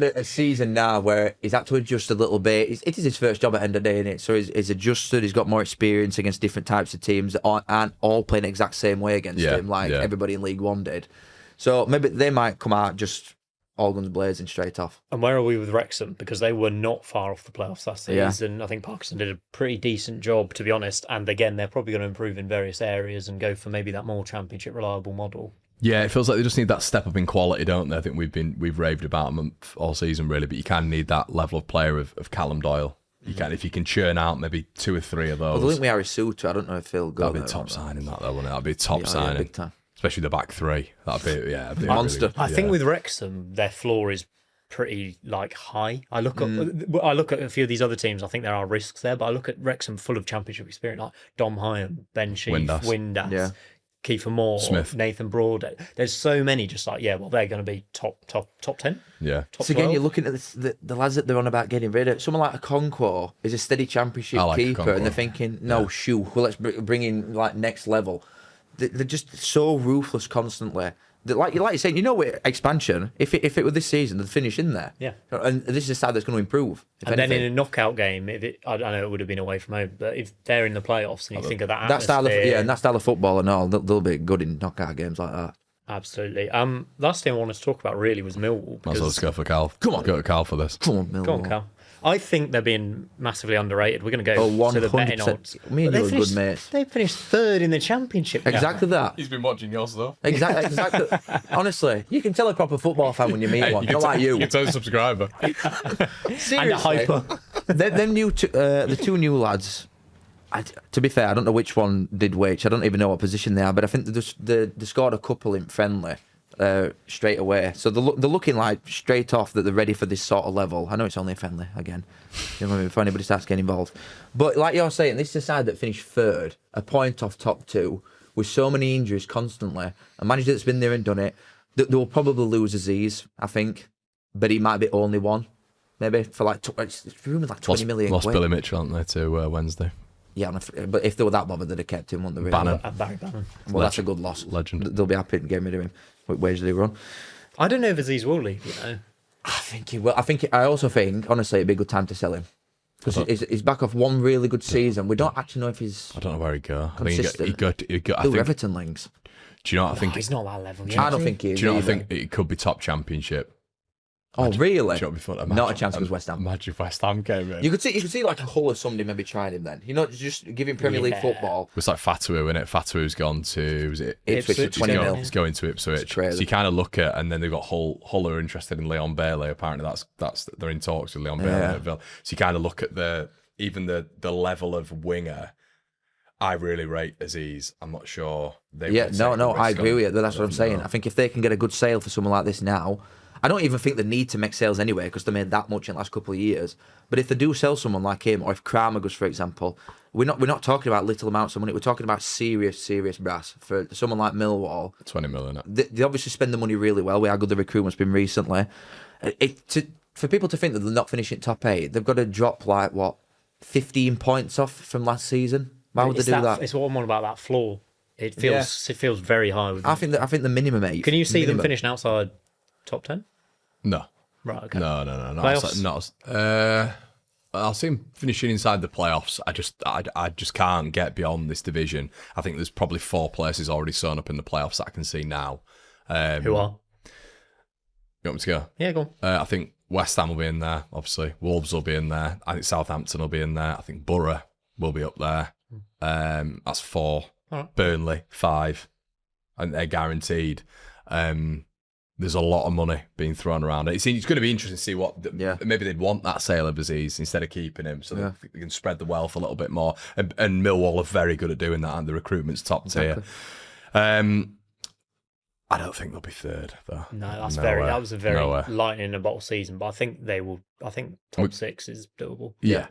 a season now where he's had to adjust a little bit. It is his first job at end of the day, isn't it? So he's adjusted. He's got more experience against different types of teams that aren't all playing the exact same way against him, like everybody in League One did. So maybe they might come out just all guns blazing straight off. And where are we with Wrexham? Because they were not far off the playoffs last season. I think Parkinson did a pretty decent job, to be honest. And again, they're probably going to improve in various areas and go for maybe that more Championship reliable model. Yeah, it feels like they just need that step up in quality, don't they? I think we've raved about them all season, really, but you kind of need that level of player of Callum Doyle. You can, if you can churn out maybe 2 or 3 of those. Well, the link with Harry Suter, I don't know if he'll go. That'd be a top signing, that though, wouldn't it? That'd be a top Yeah, signing, big time. especially the back 3. That'd be a Monster. Really, I think with Wrexham, their floor is pretty high. I look at a few of these other teams. I think there are risks there, but I look at Wrexham full of Championship experience, like Dom Hyam, Ben Sheaf, Windass. Yeah. Kiefer Moore, Smith. Nathan Broad. There's so many just they're going to be top 10. Yeah. Top So again, 12. you're looking at the lads that they're on about getting rid of. Someone like a Okonkwo is a steady Championship keeper, Okonkwo. and they're thinking, no, let's bring in next level. They're just so ruthless constantly. Like you're saying, with expansion, if it were this season, they'd finish in there. Yeah. And this is a side that's going to improve. And then in a knockout game, I know it would have been away from home, but if they're in the playoffs and you think of that style of atmosphere- and that style of football and all, they'll be good in knockout games like that. Absolutely. Last thing I wanted to talk about really was Millwall. Might as well just go for Cal. Come on. Go to Cal for this. Come on, Millwall. Go on, Cal. I think they're being massively underrated. We're going to go to the betting 100%. odds. Me and But you are good mates. They finished 3rd in the Championship. Exactly that. He's been watching your stuff. Exactly. Honestly, you can tell a proper football fan when you meet one. Not like you. You can tell a subscriber. Seriously. And a hyper. Them the 2 new lads. To be fair, I don't know which one did which. I don't even know what position they are, but I think they scored a couple in friendly straight away. So they're looking like straight off that they're ready for this sort of level. I know it's only a friendly again, before anybody starts getting involved. But like you're saying, this is a side that finished 3rd, a point off top 2, with so many injuries constantly. A manager that's been there and done it. They will probably lose Aziz, I think, but he might be only one, maybe for it's rumoured 20 million. Lost quid. Billy Mitchell, haven't they, to Wednesday? Yeah, but if they were that bothered, they'd have kept him, wouldn't they? Really? Bannon. Barry Bannon. Well, that's a good loss. Legend. They'll be happy to get rid of him. What wage do they run? I don't know if Aziz will leave, I think he will. I also think, honestly, it'd be a good time to sell him. Because he's back off one really good season. We don't actually know if he's I don't know where he'd go. consistent. I think, Everton links. do you know what I think? He's not that level. I don't think he is. Do you know what I either. think? It could be top Championship. Oh, really? Do you know what would be fun? Not a chance against West Ham. Imagine if West Ham came in. You could see like a Hull or somebody maybe trying him then. Just give him Premier League football. It's like Fatu, isn't it? Fatu's gone to, was it Ipswich for 20 yeah. mil. He's going to Ipswich. It's crazy. So you kind of look at, and then they've got Hull who are interested in Leon Bailey. Apparently, that's they're in talks with Leon Bailey. Yeah. At Villa. So you kind of look at the level of winger. I really rate Aziz. I'm not sure they. Yeah, would take no, the I risk agree on with you. That's what I'm saying. Liverpool. I think if they can get a good sale for someone like this now, I don't even think they need to make sales anyway because they made that much in the last couple of years. But if they do sell someone like him, or if Kramer goes, for example, we're not talking about little amounts of money. We're talking about serious brass for someone like Millwall. 20 million. They obviously spend the money really well. How good the recruitment's been recently. For people to think that they're not finishing top 8, they've got to drop 15 points off from last season. Why would they do that? It's what I'm on about, that floor. It feels very high. With I think the minimum 8. Can you see them minimum. finishing outside top 10? No. Right, okay. No. Playoffs? I'll see him finishing inside the playoffs. I just can't get beyond this division. I think there's probably 4 places already sewn up in the playoffs that I can see now. Who are? You want me to go? Yeah, go on. I think West Ham will be in there, obviously. Wolves will be in there. I think Southampton will be in there. I think Borough will be up there. That's 4. All right. Burnley, 5. And they're guaranteed. There's a lot of money being thrown around. It's going to be interesting to see what... Maybe they'd want that sale of Aziz instead of keeping him so they can spread the wealth a little bit more. And Millwall are very good at doing that, and the recruitment's top tier. I don't think they'll be 3rd, though. No, that was a very lightning in a bottle season, but I think they will. I think top 6 is doable. Yeah.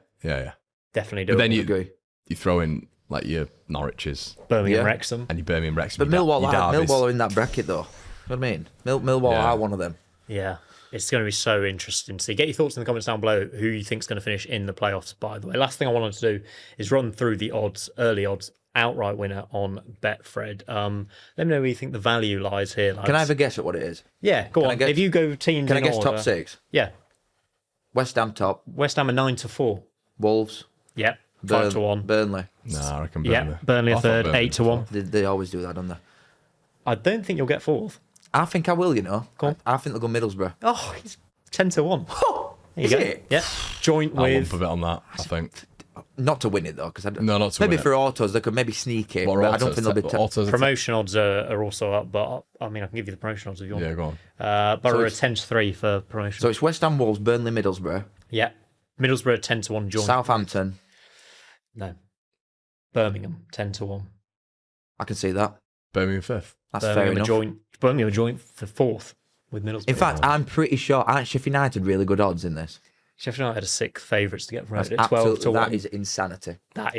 Definitely doable. But then you throw in like your Norwiches Birmingham, Yeah. Wrexham. and your Birmingham Wrexham. But your Millwall Derbies. are in that bracket, though. You know what I mean? Millwall Yeah. are one of them. Yeah, it's going to be so interesting to see. Get your thoughts in the comments down below who you think's going to finish in the playoffs, by the way. Last thing I wanted to do is run through the odds, early odds, outright winner on Betfred. Let me know where you think the value lies here, lads. Can I have a guess at what it is? Yeah, go on. If you go teams Can I in guess order, top 6? Yeah, West Ham top, West Ham are 9-4. Wolves, Yeah, 5-1. Burnley. Nah, I reckon Yeah, Burnley. Burnley I a thought third, Burnley 8-1. They always do that, don't they? I don't think you'll get fourth. I think I will, you know. Go on. I think they'll go Middlesbrough. Oh, he's 10-1. There you Is go. it? Yeah, joint I'll lump with. a bit on that, I think. Not to win it, though, because No, not to maybe win for autos, they could maybe sneak it, What but are I don't autos? think they'll be... Autos are Promotion odds are also up, but I mean, I can give you the promotion odds if you want. Yeah, go on. Borough are it's- 10-3 for promotion. So it's West Ham, Wolves, Burnley, Middlesbrough, Yeah. Middlesbrough are 10-1 joint. Southampton. No. Birmingham 10-1. I can see that. Birmingham 5th. That's fair Birmingham are enough. joint. Birmingham are joint for fourth with Middlesbrough. In fact, I'm pretty sure aren't Sheffield United really good odds in this? Sheffield United are sixth favourites to get That's promoted at 12-1. that is insanity. That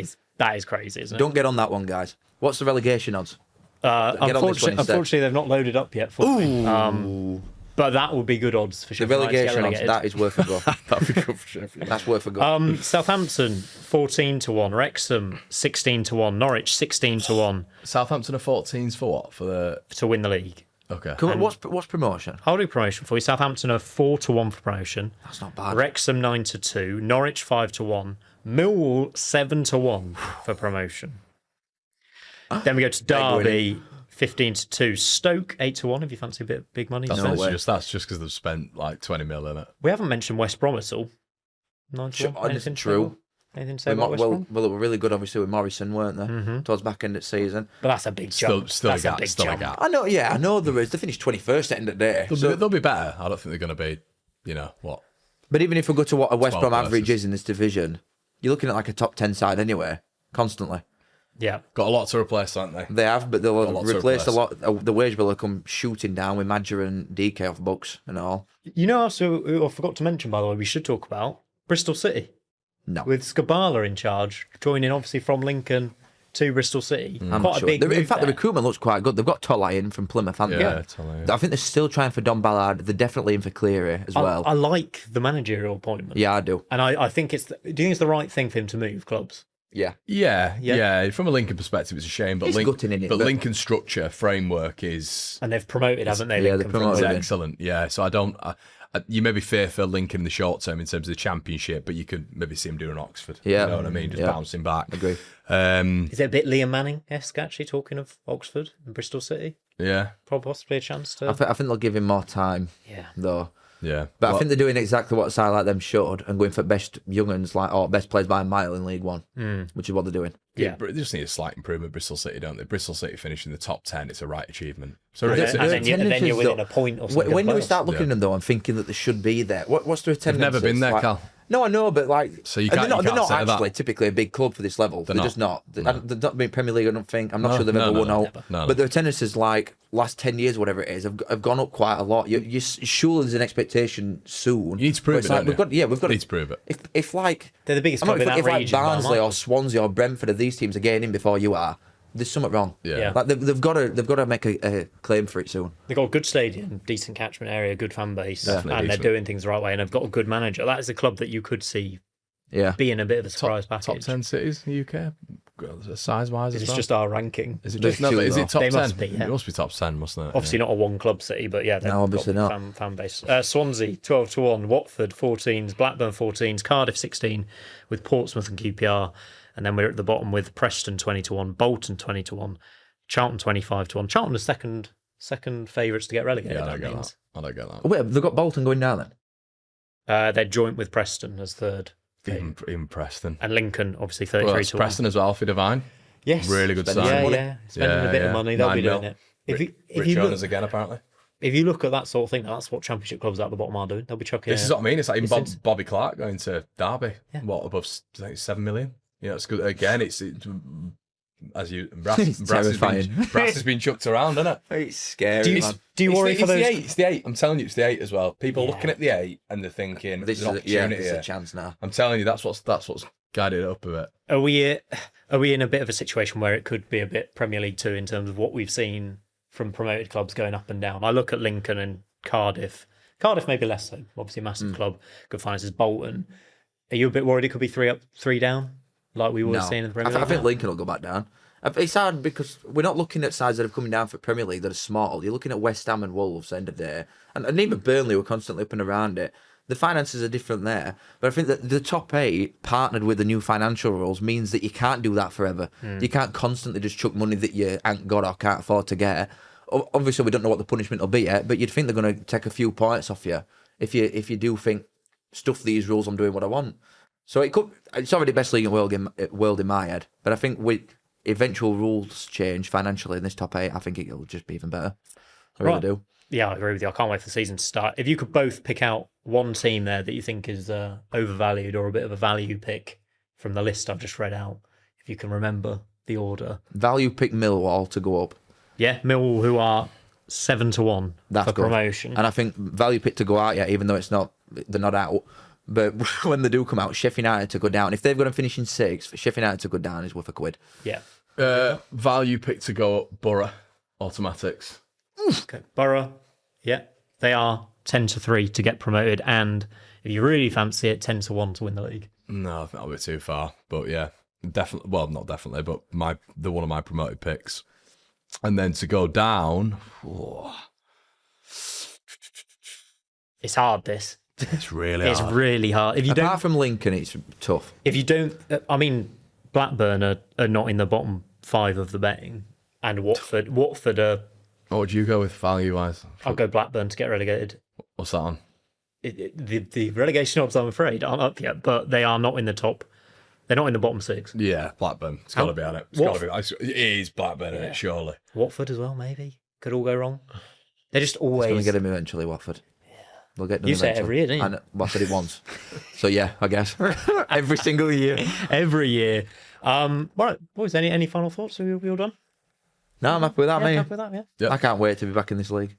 is crazy, isn't it? Don't get on that one, guys. What's the relegation odds? Get on this one instead. Unfortunately, they've not loaded up yet for me. But that would be good odds for The Sheffield United to get relegation odds, relegated. that is worth a go. That'd be good for Sheffield. That's worth a go. Southampton 14-1, Wrexham 16-1, Norwich 16-1 Southampton are 14s for what? For the... to win the league. Okay. Come on, what's promotion? I'll do promotion for you. Southampton are 4-1 for promotion. That's not bad. Wrexham 9-2, Norwich 5-1, Millwall 7-1 for promotion. Then we go to Derby 15-2, Stoke 8-1. If you fancy a bit of big money, That's No way. just because they've spent like 20 mil in it. we haven't mentioned West Brom at all. 9-1. Sure, Anything to say true. about- Anything to say about West Well, Brom? they were really good, obviously, with Morrison, weren't they? Towards back end of season. But that's a big Still, jump. still a That's gap. big Still a jump. gap. I know, yeah, I know there is. They finished 21st at the end of the day. They'll be better. I don't think they're going to be, you know, what? But even if we go to what a West 12 Brom average versus. is in this division, you're looking at like a top 10 side anyway, constantly. Yeah. Got a lot to replace, haven't they? They have, but they'll Got a lot to replace a replace. lot. The wage bill will come shooting down with Madger and DK off books and all. You know, also, who I forgot to mention, by the way, we should talk about Bristol City No. with Skabala in charge, joining obviously from Lincoln to Bristol City. I'm Quite not a sure. big In move fact, the there. recruitment looks quite good. They've got Tolai in from Plymouth, haven't Yeah, they? totally. I think they're still trying for Don Ballard. They're definitely in for Cleary as well. I like the managerial appointment. Yeah, I do. And I think do you think it's the right thing for him to move clubs? Yeah. Yeah. From a Lincoln perspective, it's a shame, but It's gutting, innit? but But- Lincoln structure framework is And they've promoted, haven't they? yeah, Lincoln they from promoted the- him. excellent. Yeah, so I don't. You maybe fear for Lincoln in the short term in terms of the championship, but you could maybe see him doing Oxford. Yeah. You know what I mean? Just Yeah. bouncing back. Agree. Is it a bit Liam Manning-esque, actually, talking of Oxford and Bristol City? Yeah, Probably possibly a chance to... I think they'll give him more time, Yeah. though. yeah. But I Well, think they're doing exactly what a side like them should and going for best young'uns, or best players by a mile in League One, which is what they're doing. Yeah. They just need a slight improvement. Bristol City, don't they? Bristol City finishing the top 10. It's a right achievement. So And it's, then- and then you're Attendances, within though. a point or something. When do we of start looking Yeah. at them though and thinking that they should be there? What's their attendance? never been there, Cal. No, I know, but like, So you and can't- they're you not, can't they're say not that. actually typically a big club for this level. They're not. just not. They're not been Premier League. I don't think. I'm not No, sure they've no, ever no, won no. out. No, no. But their attendances, like last 10 years, whatever it is, have gone up quite a lot. You surely there's an expectation soon. You need to prove But it's it, like, don't we've you? got, yeah, we've got You need to prove it. If like They're the biggest I'm not- club in that if like region by a Barnsley mile. or Swansea or Brentford, these teams are getting in before you are. There's something wrong. Yeah. Like they've got to make a claim for it soon. They've got a good stadium, decent catchment area, good fan base, Definitely and they're decent. doing things the right way, and they've got a good manager. That is a club that you could see Yeah. being a bit of a surprise Top package. 10 cities in the UK, size wise as It's well. just our ranking. Is it There's just no? two, But is though. it top They 10? must be, yeah. It must be top 10, mustn't it? Obviously not a one club city, but yeah, they've No, obviously got not. fan base. Swansea 12-1, Watford 14s, Blackburn 14s, Cardiff 16 with Portsmouth and QPR, and then we're at the bottom with Preston 20-1, Bolton 20-1, Charlton 25-1. Charlton are second favourites to get relegated. Yeah, I that don't get means. that. I don't get that. Wait, they've got Bolton going down then. They're joint with Preston as third, Even Preston. and Lincoln obviously Well, 33 that's to 1. Preston as well for Divine. Yes, Really good Spending sign. Yeah, money. yeah, spending a bit of money, they'll be 9 doing mil. it. If Rich you owners look, again, apparently. if you look at that sort of thing, that's what Championship clubs at the bottom are doing. They'll be chucking. This is what I mean. It's like even It's- Bobby Clark going to Derby. Yeah. What, above I think 7 million? Yeah, it's good. Again, it's as you Brass, It's terrifying. Brass has been chucked around, isn't it? It's scary, Do you, man. do you worry it's for the those? 8. It's the 8. I'm telling you, it's the 8 as well. People Yeah. looking at the 8 and they're thinking, This there's is an opportunity this is a here. chance now. I'm telling you, that's what's guided it up a bit. Are we in a bit of a situation where it could be a bit Premier League 2 in terms of what we've seen from promoted clubs going up and down? I look at Lincoln and Cardiff. Cardiff maybe less so. Obviously, a massive club. Good finances. Bolton. Are you a bit worried it could be 3 up, 3 down, like we were seeing in the Premier League? I think Lincoln will go back down. It's hard because we're not looking at sides that are coming down for Premier League that are small. You're looking at West Ham and Wolves end of the day, and even Burnley were constantly up and around it. The finances are different there, but I think that the top 8 partnered with the new financial rules means that you can't do that forever. You can't constantly just chuck money that you ain't got or can't afford to get. Obviously, we don't know what the punishment will be yet, but you'd think they're going to take a few points off you if you do think stuff these rules, I'm doing what I want. So it's already best league in the world in my head, but I think with eventual rules change financially in this top 8, I think it'll just be even better. I really do. Yeah, I agree with you. I can't wait for the season to start. If you could both pick out one team there that you think is overvalued or a bit of a value pick from the list I've just read out, if you can remember the order. Value pick Millwall to go up. Yeah, Millwall, who are 7-1 for promotion. And I think value pick to go out, even though they're not out. But when they do come out, Sheffield United to go down. If they've got them finishing 6th, Sheffield United to go down is worth a quid. Yeah. Value pick to go up, Borough, automatics. Okay. Borough, yeah. They are 10-3 to get promoted. And if you really fancy it, 10-1 to win the league. No, I think that'll be too far. But yeah, definitely. Well, not definitely, but they're one of my promoted picks. And then to go down. It's hard, this. It's really hard. It's really hard. Apart from Lincoln, it's tough. If you don't, I mean, Blackburn are not in the bottom 5 of the betting, and Watford are. What would you go with value wise? I'll go Blackburn to get relegated. What's that on? The relegation odds, I'm afraid, aren't up yet, but they are not in the top. They're not in the bottom 6. Yeah, Blackburn. It's got to be on it. It is Blackburn, isn't it? Surely. Watford as well, maybe. Could all go wrong. They're just always. It's going to get him eventually, Watford. We'll get them you say it every year, don't you? And Watford it once. So yeah, I guess every single year. Every year. Right, boys. Any final thoughts? Are we all done? No, I'm happy with that, mate. Happy with that, yeah. Yep. I can't wait to be back in this league.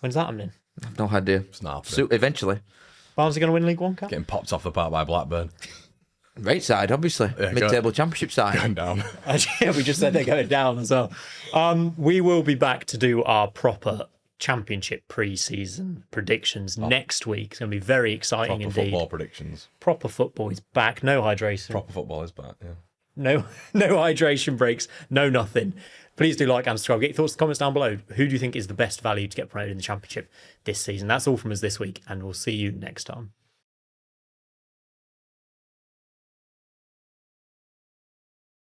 When's that happening? I've no idea. It's not So, eventually. Barnes are going to win League One, Cap? getting popped off the park by Blackburn. Right side, obviously. Yeah, Mid-table championship side. Going down. Yeah, we just said they're going down as well. We will be back to do our proper Championship pre-season predictions next week. It's going to be very exciting Proper indeed. football predictions. Proper football is back. No hydration. Proper football is back, yeah. No hydration breaks. No nothing. Please do like and subscribe. Get your thoughts in the comments down below. Who do you think is the best value to get promoted in the Championship this season? That's all from us this week, and we'll see you next time.